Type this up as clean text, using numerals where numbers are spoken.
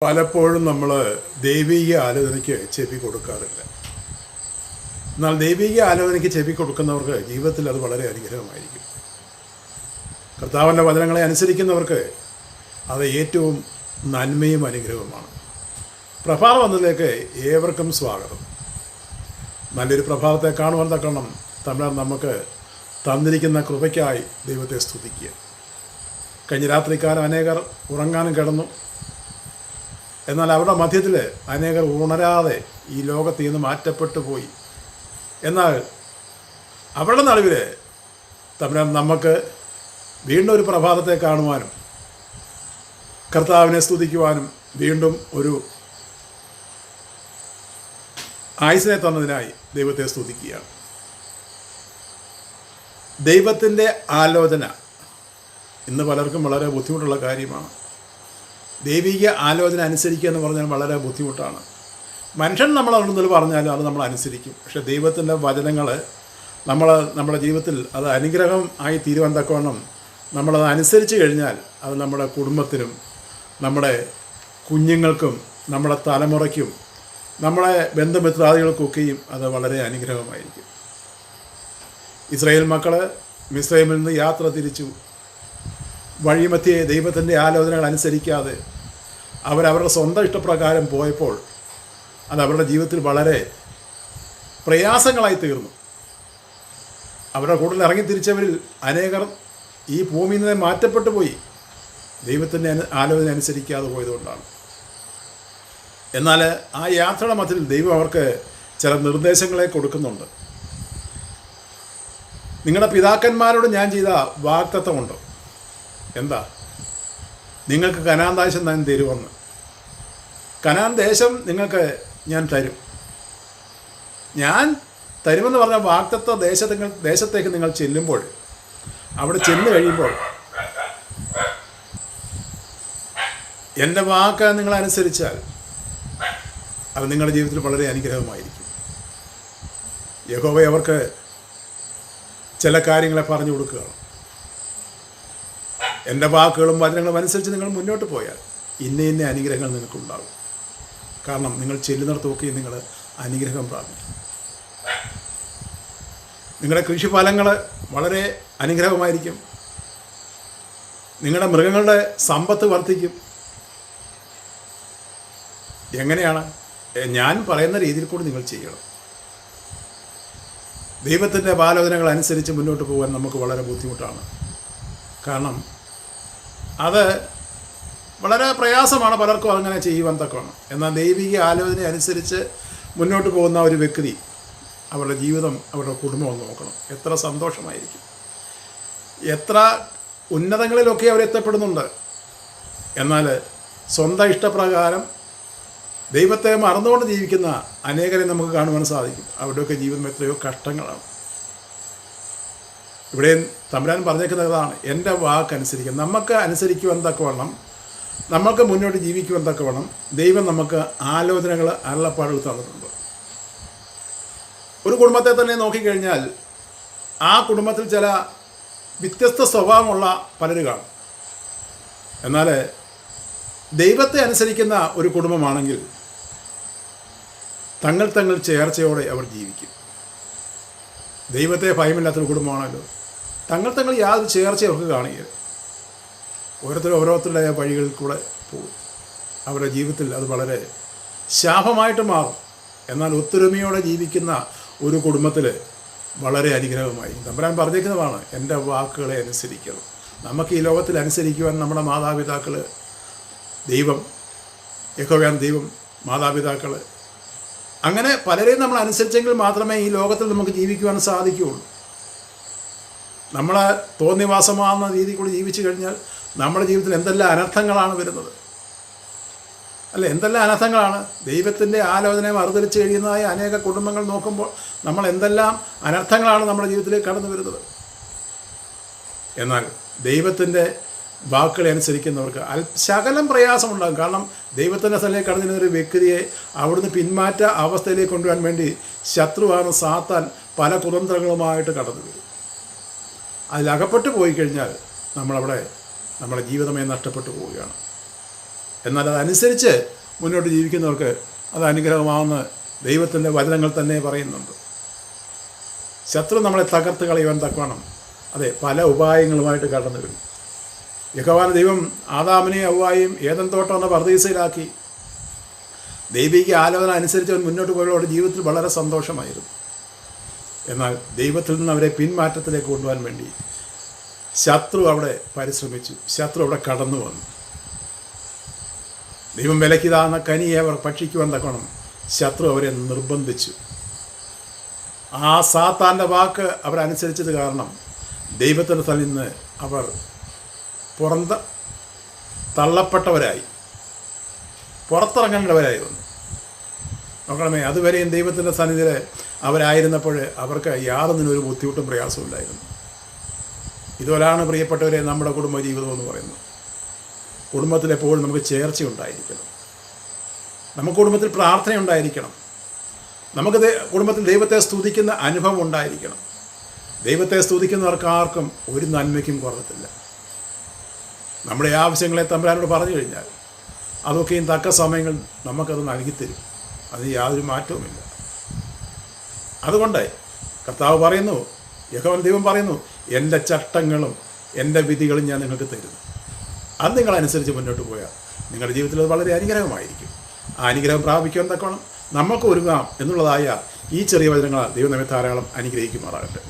പലപ്പോഴും നമ്മൾ ദൈവിക ആലോചനയ്ക്ക് ചെവി കൊടുക്കാറില്ല. എന്നാൽ ദൈവിക ആലോചനയ്ക്ക് ചെവി കൊടുക്കുന്നവർക്ക് ജീവിതത്തിൽ അത് വളരെ അനുഗ്രഹമായിരിക്കും. കർത്താവിൻ്റെ വചനങ്ങളെ അനുസരിക്കുന്നവർക്ക് അത് ഏറ്റവും നന്മയും അനുഗ്രഹവുമാണ്. പ്രഭാതവന്ദനത്തിലേക്ക് ഏവർക്കും സ്വാഗതം. നല്ലൊരു പ്രഭാതത്തെ കാണുവാൻ തക്കണം തമ്പുരാൻ നമുക്ക് തന്നിരിക്കുന്ന കൃപയ്ക്കായി ദൈവത്തെ സ്തുതിക്കുക. കഴിഞ്ഞ രാത്രിക്കാലം അനേകർ ഉറങ്ങാനും കിടന്നു. എന്നാൽ അവരുടെ മധ്യത്തിൽ അനേകർ ഉണരാതെ ഈ ലോകത്തിൽ നിന്ന് മാറ്റപ്പെട്ടു പോയി. എന്നാൽ അവരുടെ നടുവിൽ തമ്പുരാൻ നമുക്ക് വീണ്ടും ഒരു പ്രഭാതത്തെ കാണുവാനും കർത്താവിനെ സ്തുതിക്കുവാനും വീണ്ടും ഒരു ആയുസ്സിനെ തന്നതിനായി ദൈവത്തെ സ്തുതിക്കുകയാണ്. ദൈവത്തിൻ്റെ ആലോചന ഇന്ന് പലർക്കും വളരെ ബുദ്ധിമുട്ടുള്ള കാര്യമാണ്. ദൈവിക ആലോചന അനുസരിക്കുക എന്ന് പറഞ്ഞാൽ വളരെ ബുദ്ധിമുട്ടാണ്. മനുഷ്യൻ നമ്മളതൊന്നിൽ പറഞ്ഞാലും അത് നമ്മൾ അനുസരിക്കും. പക്ഷേ ദൈവത്തിൻ്റെ വചനങ്ങൾ നമ്മുടെ ജീവിതത്തിൽ അത് അനുഗ്രഹം ആയി തീരുവാൻ തക്കവണ്ണം നമ്മളത് അനുസരിച്ച് കഴിഞ്ഞാൽ അത് നമ്മുടെ കുടുംബത്തിനും നമ്മുടെ കുഞ്ഞുങ്ങൾക്കും നമ്മുടെ തലമുറയ്ക്കും നമ്മുടെ ബന്ധുമിത്രാദികൾക്കൊക്കെയും അത് വളരെ അനുഗ്രഹമായിരിക്കും. ഇസ്രായേൽ മക്കൾ മിസ്രൈമിൽ നിന്ന് യാത്ര തിരിച്ചു. വഴിമധ്യേ ദൈവത്തിൻ്റെ ആലോചനകൾ അനുസരിക്കാതെ അവരവരുടെ സ്വന്തം ഇഷ്ടപ്രകാരം പോയപ്പോൾ അത് അവരുടെ ജീവിതത്തിൽ വളരെ പ്രയാസങ്ങളായി തീർന്നു. അവരുടെ കൂടുതൽ ഇറങ്ങി തിരിച്ചവരിൽ അനേകർ ഈ ഭൂമിയിൽ നിന്ന് മാറ്റപ്പെട്ടു പോയി, ദൈവത്തിൻ്റെ ആലോചന അനുസരിക്കാതെ പോയതുകൊണ്ടാണ്. എന്നാൽ ആ യാത്രയുടെ മധ്യത്തിൽ ദൈവം അവർക്ക് ചില നിർദ്ദേശങ്ങളെ കൊടുക്കുന്നുണ്ട്. നിങ്ങളുടെ പിതാക്കന്മാരോട് ഞാൻ ചെയ്ത വാഗ്ദത്തമുണ്ട്. എന്താ? നിങ്ങൾക്ക് കനാൻ ദേശം ഞാൻ തരുമെന്ന്. കനാൻ ദേശം നിങ്ങൾക്ക് ഞാൻ തരും. ഞാൻ തരുമെന്ന് പറഞ്ഞ വാഗ്ദത്ത ദേശത്തേക്ക് നിങ്ങൾ ചെല്ലുമ്പോൾ, അവിടെ ചെന്ന് കഴിയുമ്പോൾ എൻ്റെ വാക്ക് നിങ്ങൾ അനുസരിച്ചാൽ അത് നിങ്ങളുടെ ജീവിതത്തിൽ വളരെ അനുഗ്രഹമായിരിക്കും. യഹോവ അവർക്ക് ചില കാര്യങ്ങളെ പറഞ്ഞു കൊടുക്കുകയാണ്. എൻ്റെ വാക്കുകളും വചനങ്ങളും അനുസരിച്ച് നിങ്ങൾ മുന്നോട്ട് പോയാൽ ഇന്ന അനുഗ്രഹങ്ങൾ നിങ്ങൾക്കുണ്ടാകും. കാരണം നിങ്ങൾ ചെല്ലുന്നിടത്തൊക്കെ നിങ്ങൾ അനുഗ്രഹം പ്രാപിക്കും. നിങ്ങളുടെ കൃഷിഫലങ്ങൾ വളരെ അനുഗ്രഹമായിരിക്കും. നിങ്ങളുടെ മൃഗങ്ങളുടെ സമ്പത്ത് വർദ്ധിക്കും. എങ്ങനെയാണ്? ഞാൻ പറയുന്ന രീതിയിൽ കൂടി നിങ്ങൾ ചെയ്യണം. ദൈവത്തിൻ്റെ ആലോചനകൾ അനുസരിച്ച് മുന്നോട്ട് പോകാൻ നമുക്ക് വളരെ ബുദ്ധിമുട്ടാണ്. കാരണം അത് വളരെ പ്രയാസമാണ് പലർക്കും അങ്ങനെ ചെയ്യുവാൻ തക്കവണ്ണം. എന്നാൽ ദൈവിക ആലോചന അനുസരിച്ച് മുന്നോട്ട് പോകുന്ന ഒരു വ്യക്തി അവരുടെ ജീവിതം, അവരുടെ കുടുംബം ഒന്ന് നോക്കണം. എത്ര സന്തോഷമായിരിക്കും, എത്ര ഉന്നതങ്ങളിലൊക്കെ അവരെത്തപ്പെടുന്നുണ്ട്. എന്നാൽ സ്വന്തം ഇഷ്ടപ്രകാരം ദൈവത്തെ മറന്നുകൊണ്ട് ജീവിക്കുന്ന അനേകരെ നമുക്ക് കാണുവാൻ സാധിക്കും. അവരുടെയൊക്കെ ജീവിതം എത്രയോ കഷ്ടങ്ങളാണ്. ഇവിടെ തമ്പുരാൻ പറഞ്ഞേക്കുന്നതാണ്, എൻ്റെ വാക്കനുസരിക്കുക. നമുക്ക് അനുസരിക്കുവാൻ തക്കവണ്ണം, നമുക്ക് മുന്നോട്ട് ജീവിക്കുവാൻ തക്കവണ്ണം ദൈവം നമുക്ക് ആലോചനകൾ, അരുളപ്പാടുകൾ തന്നിട്ടുണ്ട്. ഒരു കുടുംബത്തെ തന്നെ നോക്കിക്കഴിഞ്ഞാൽ ആ കുടുംബത്തിൽ ചില വ്യത്യസ്ത സ്വഭാവമുള്ള പലരും കാണും. എന്നാൽ ദൈവത്തെ അനുസരിക്കുന്ന ഒരു കുടുംബമാണെങ്കിൽ തങ്ങൾ ചേർച്ചയോടെ അവർ ജീവിക്കും. ദൈവത്തെ ഭയമില്ലാത്തൊരു കുടുംബമാണല്ലോ. തങ്ങൾ യാതൊരു ചേർച്ച അവർക്ക് കാണുകയില്ല. ഓരോരുത്തരുടെ വഴികളിൽ കൂടെ പോകും. അവരുടെ ജീവിതത്തിൽ അത് വളരെ ശാപമായിട്ട് മാറും. എന്നാൽ ഒത്തൊരുമയോടെ ജീവിക്കുന്ന ഒരു കുടുംബത്തിൽ വളരെ അനുഗ്രഹമായി. തമ്പുരാൻ പറഞ്ഞേക്കുന്നതാണ്, എൻ്റെ വാക്കുകളെ അനുസരിക്കണം. നമുക്ക് ഈ ലോകത്തിൽ അനുസരിക്കുവാൻ നമ്മുടെ മാതാപിതാക്കൾ, ദൈവം, യഹോവയാൻ ദൈവം, മാതാപിതാക്കൾ, അങ്ങനെ പലരെയും നമ്മൾ അനുസരിച്ചെങ്കിൽ മാത്രമേ ഈ ലോകത്തിൽ നമുക്ക് ജീവിക്കുവാൻ സാധിക്കുകയുള്ളൂ. നമ്മളെ തോന്നിവാസമാകുന്ന രീതിയിൽ കൂടി ജീവിച്ചു കഴിഞ്ഞാൽ നമ്മുടെ ജീവിതത്തിൽ എന്തെല്ലാം അനർത്ഥങ്ങളാണ് വരുന്നത്, അല്ല, എന്തെല്ലാം അനർത്ഥങ്ങളാണ്. ദൈവത്തിൻ്റെ ആലോചനയെ മറുതലിച്ച് കഴിയുന്നതായ അനേക കുടുംബങ്ങൾ നോക്കുമ്പോൾ നമ്മൾ എന്തെല്ലാം അനർത്ഥങ്ങളാണ് നമ്മുടെ ജീവിതത്തിലേക്ക് കടന്നു വരുന്നത്. എന്നാൽ ദൈവത്തിൻ്റെ വാക്കുകളെ അനുസരിക്കുന്നവർക്ക് ശകലം പ്രയാസമുണ്ടാകും. കാരണം ദൈവത്തിൻ്റെ സ്ഥലത്തേക്ക് കടന്നു വരുന്ന ഒരു വ്യക്തിയെ അവിടുന്ന് പിന്മാറ്റ അവസ്ഥയിലേക്ക് കൊണ്ടുവരാൻ വേണ്ടി ശത്രുവാണ് സാത്താൻ പല കുതന്ത്രങ്ങളുമായിട്ട് കടന്നു വരും. അതിലകപ്പെട്ടു പോയി കഴിഞ്ഞാൽ നമ്മളവിടെ നമ്മുടെ ജീവിതമേ നഷ്ടപ്പെട്ടു പോവുകയാണ്. എന്നാൽ അതനുസരിച്ച് മുന്നോട്ട് ജീവിക്കുന്നവർക്ക് അത് അനുഗ്രഹമാവുന്ന ദൈവത്തിൻ്റെ വചനങ്ങൾ തന്നെ പറയുന്നുണ്ട്. ശത്രു നമ്മളെ തകർത്ത് കളയുവാൻ തക്കവണ്ണം അതെ പല ഉപായങ്ങളുമായിട്ട് കടന്നു വരും. യഹോവയായ ദൈവം ആദാമിനെയും ഹവ്വായെയും ഏദൻ തോട്ടം എന്ന പർദീസയിലാക്കി ദൈവിക ആലോചന അനുസരിച്ച് അവൻ മുന്നോട്ട് പോയവരുടെ ജീവിതത്തിൽ വളരെ സന്തോഷമായിരുന്നു. എന്നാൽ ദൈവത്തിൽ നിന്ന് അവരെ പിന്മാറ്റത്തിലേക്ക് കൊണ്ടുപോകാൻ വേണ്ടി ശത്രു അവിടെ പരിശ്രമിച്ചു. ശത്രു അവിടെ കടന്നു വന്നു. ദൈവം വിലക്കിതാന്ന കനിയെ അവർ ഭക്ഷിക്കുവാൻ തക്കണം ശത്രു അവരെ നിർബന്ധിച്ചു. ആ സാത്താൻ്റെ വാക്ക് അവരനുസരിച്ചത് കാരണം ദൈവത്തിൻ്റെ സ്ഥലത്ത് നിന്ന് അവർ തള്ളപ്പെട്ടവരായി, പുറത്തിറങ്ങേണ്ടവരായി വന്നു. നോക്കണമേ, അതുവരെയും ദൈവത്തിൻ്റെ സന്നിധിയിൽ അവരായിരുന്നപ്പോൾ അവർക്ക് യാതൊന്നിനും ഒരു ബുദ്ധിമുട്ടും പ്രയാസവും ഇല്ലായിരുന്നു. ഇതുപോലാണ് പ്രിയപ്പെട്ടവരെ നമ്മുടെ കുടുംബജീവിതം എന്ന് പറയുന്നത്. കുടുംബത്തിലെപ്പോഴും നമുക്ക് ചേർച്ച ഉണ്ടായിരിക്കണം. നമുക്ക് കുടുംബത്തിൽ പ്രാർത്ഥന ഉണ്ടായിരിക്കണം. നമുക്ക് കുടുംബത്തിൽ ദൈവത്തെ സ്തുതിക്കുന്ന അനുഭവം ഉണ്ടായിരിക്കണം. ദൈവത്തെ സ്തുതിക്കുന്നവർക്ക് ആർക്കും ഒരു നന്മയ്ക്കും കുറവത്തില്ല. നമ്മുടെ ആവശ്യങ്ങളെ തമ്പുരാനോട് പറഞ്ഞു കഴിഞ്ഞാൽ അതൊക്കെയും തക്ക സമയങ്ങൾ നമുക്കത് നൽകിത്തരും. അതിന് യാതൊരു മാറ്റവുമില്ല. അതുകൊണ്ട് കർത്താവ് പറയുന്നു, യഹോവ ദൈവം പറയുന്നു, എൻ്റെ ചട്ടങ്ങളും എൻ്റെ വിധികളും ഞാൻ നിങ്ങൾക്ക് തരുന്നു. അത് നിങ്ങളനുസരിച്ച് മുന്നോട്ട് പോയാൽ നിങ്ങളുടെ ജീവിതത്തിൽ അത് വളരെ അനുഗ്രഹമായിരിക്കും. ആ അനുഗ്രഹം പ്രാപിക്കാൻ തക്കോണം നമുക്ക് ഒരുങ്ങാം എന്നുള്ളതായ ഈ ചെറിയ വചനങ്ങൾ ദൈവം നമ്മെ ധാരാളം അനുഗ്രഹിക്കുമാറാകട്ടെ.